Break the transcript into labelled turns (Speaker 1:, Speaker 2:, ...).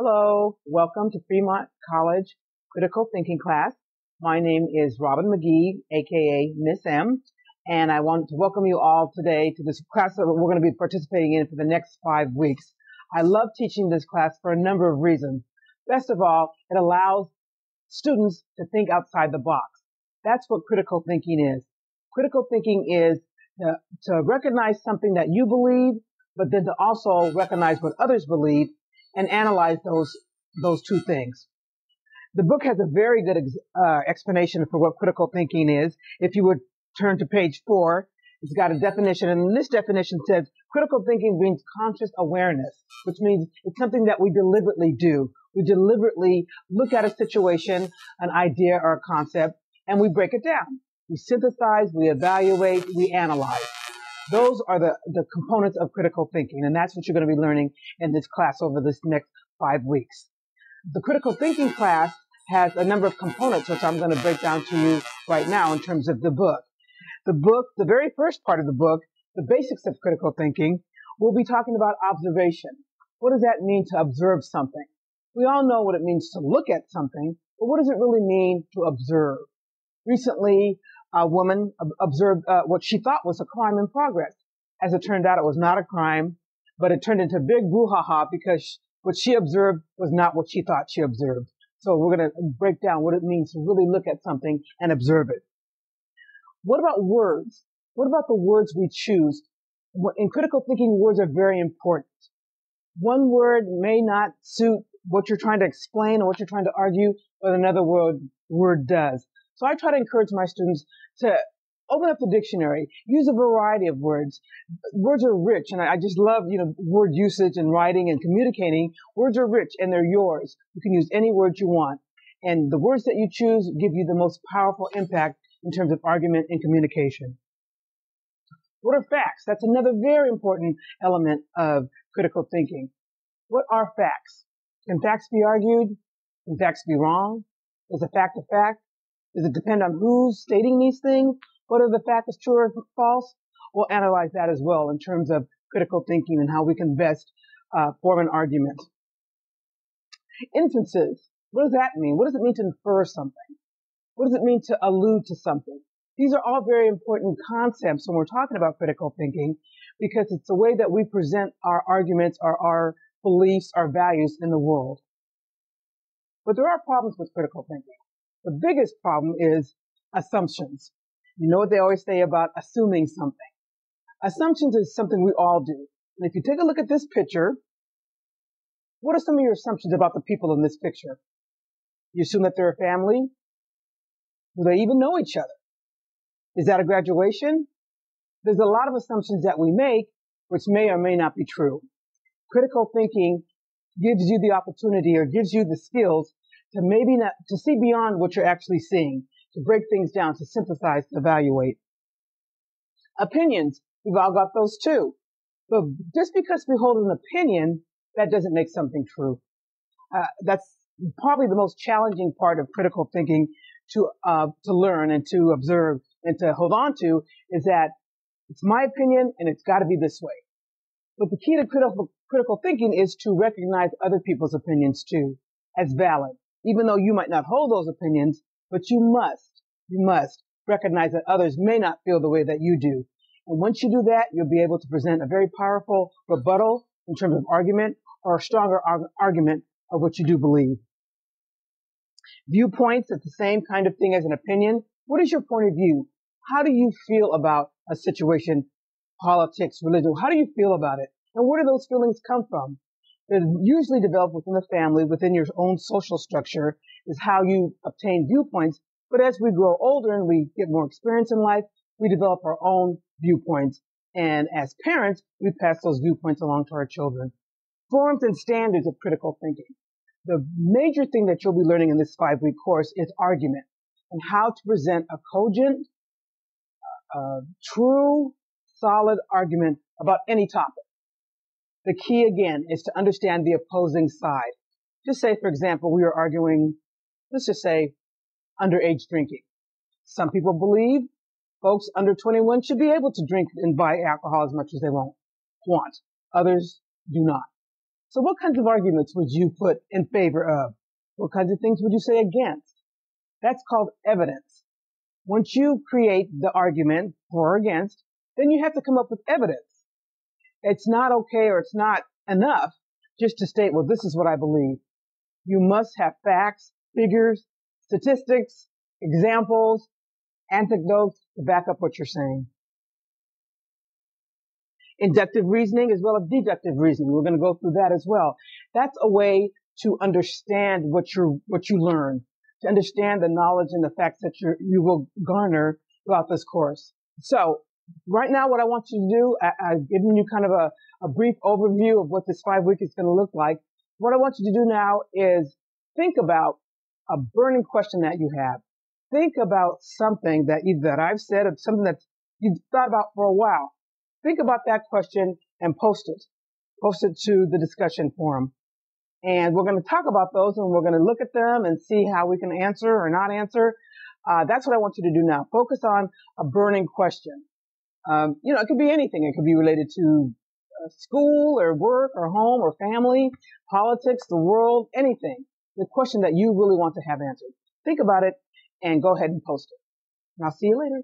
Speaker 1: Hello, welcome to Fremont College Critical Thinking class. My name is Robin McGee, aka Miss M, and I want to welcome you all today to this class that we're going to be participating in for the next 5 weeks. I love teaching this class for a number of reasons. Best of all, it allows students to think outside the box. That's what critical thinking is. Critical thinking is to recognize something that you believe, but then to also recognize what others believe and analyze those two things. The book has a very good explanation for what critical thinking is. If you would turn to page 4, it's got a definition, and this definition says critical thinking brings conscious awareness, which means it's something that we deliberately do. We deliberately look at a situation, an idea, or a concept, and we break it down. We synthesize, we evaluate, we analyze. Those are the components of critical thinking, and that's what you're going to be learning in this class over this next 5 weeks. The critical thinking class has a number of components, which I'm going to break down to you right now in terms of the book. The very first part of the book, the basics of critical thinking, we'll be talking about observation. What does that mean to observe something? We all know what it means to look at something, but what does it really mean to observe? Recently, a woman observed what she thought was a crime in progress. As it turned out, it was not a crime, but it turned into a big brouhaha because what she observed was not what she thought she observed. So we're going to break down what it means to really look at something and observe it. What about words? What about the words we choose? In critical thinking, words are very important. One word may not suit what you're trying to explain or what you're trying to argue, but another word does. So I try to encourage my students to open up the dictionary, use a variety of words. Words are rich, and I just love, word usage and writing and communicating. Words are rich, and they're yours. You can use any words you want. And the words that you choose give you the most powerful impact in terms of argument and communication. What are facts? That's another very important element of critical thinking. What are facts? Can facts be argued? Can facts be wrong? Is a fact a fact? Does it depend on who's stating these things? Whether the fact is true or false? We'll analyze that as well in terms of critical thinking and how we can best form an argument. Inferences. What does that mean? What does it mean to infer something? What does it mean to allude to something? These are all very important concepts when we're talking about critical thinking because it's the way that we present our arguments or our beliefs, our values in the world. But there are problems with critical thinking. The biggest problem is assumptions. You know what they always say about assuming something. Assumptions is something we all do. And if you take a look at this picture, what are some of your assumptions about the people in this picture? You assume that they're a family? Do they even know each other? Is that a graduation? There's a lot of assumptions that we make which may or may not be true. Critical thinking gives you the opportunity or gives you the skills to to see beyond what you're actually seeing, to break things down, to synthesize, to evaluate. Opinions, we've all got those too. But just because we hold an opinion, that doesn't make something true. That's probably the most challenging part of critical thinking to learn and to observe and to hold on to is that it's my opinion and it's got to be this way. But the key to critical thinking is to recognize other people's opinions too as valid. Even though you might not hold those opinions, but you must recognize that others may not feel the way that you do. And once you do that, you'll be able to present a very powerful rebuttal in terms of argument or a stronger argument of what you do believe. Viewpoints, it's the same kind of thing as an opinion. What is your point of view? How do you feel about a situation, politics, religion? How do you feel about it? And where do those feelings come from? They're usually developed within the family, within your own social structure, is how you obtain viewpoints. But as we grow older and we get more experience in life, we develop our own viewpoints. And as parents, we pass those viewpoints along to our children. Forms and standards of critical thinking. The major thing that you'll be learning in this 5-week course is argument and how to present a cogent, true, solid argument about any topic. The key, again, is to understand the opposing side. Just say, for example, we are arguing, let's just say, underage drinking. Some people believe folks under 21 should be able to drink and buy alcohol as much as they want. Others do not. So what kinds of arguments would you put in favor of? What kinds of things would you say against? That's called evidence. Once you create the argument for or against, then you have to come up with evidence. It's not okay or it's not enough just to state, well, this is what I believe. You must have facts, figures, statistics, examples, anecdotes to back up what you're saying. Inductive reasoning as well as deductive reasoning. We're going to go through that as well. That's a way to understand what you learn, to understand the knowledge and the facts that you will garner throughout this course. So right now, what I want you to do, I've given you kind of a brief overview of what this 5 week is going to look like. What I want you to do now is think about a burning question that you have. Think about something that I've said or something that you've thought about for a while. Think about that question and post it. Post it to the discussion forum. And we're going to talk about those and we're going to look at them and see how we can answer or not answer. That's what I want you to do now. Focus on a burning question. It could be anything. It could be related to school or work or home or family, politics, the world, anything. The question that you really want to have answered. Think about it and go ahead and post it. And I'll see you later.